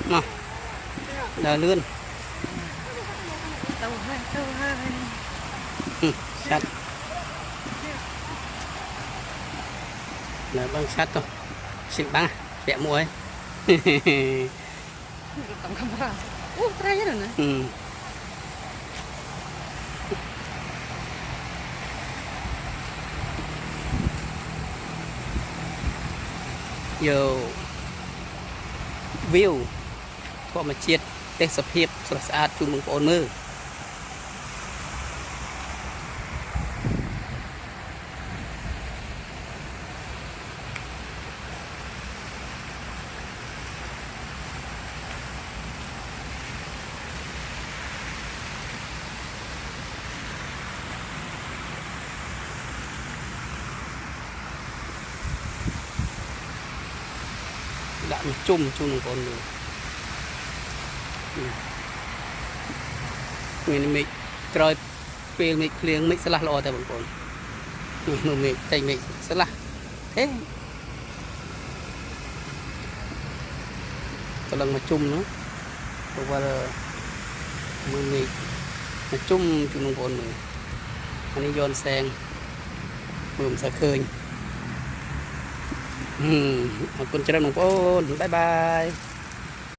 mà đờ lươn tàu hai sắt là băng sắt thôi xịn băng đẹp muối tổng camera trai hết rồi nè giờ view ធម្មជាតិទេសភាពស្រស់ស្អាតជូនបងប្អូនមើលដាក់ជុំជូនបងប្អូនមើលមានមេឃក្រោយពេលមេឃភ្លៀងមេឃស្លាស់ល្អតែបងប្អូនមើលមេឃតែមេឃស្លាស់ទេកន្លងមកជុំនោះព្រោះว่าមើលមេឃមកជុំជូនបងប្អូនមើលអានេះយន់แสงមើលមិនសូវឃើញអរគុណច្រើនបងប្អូនបាយបាយ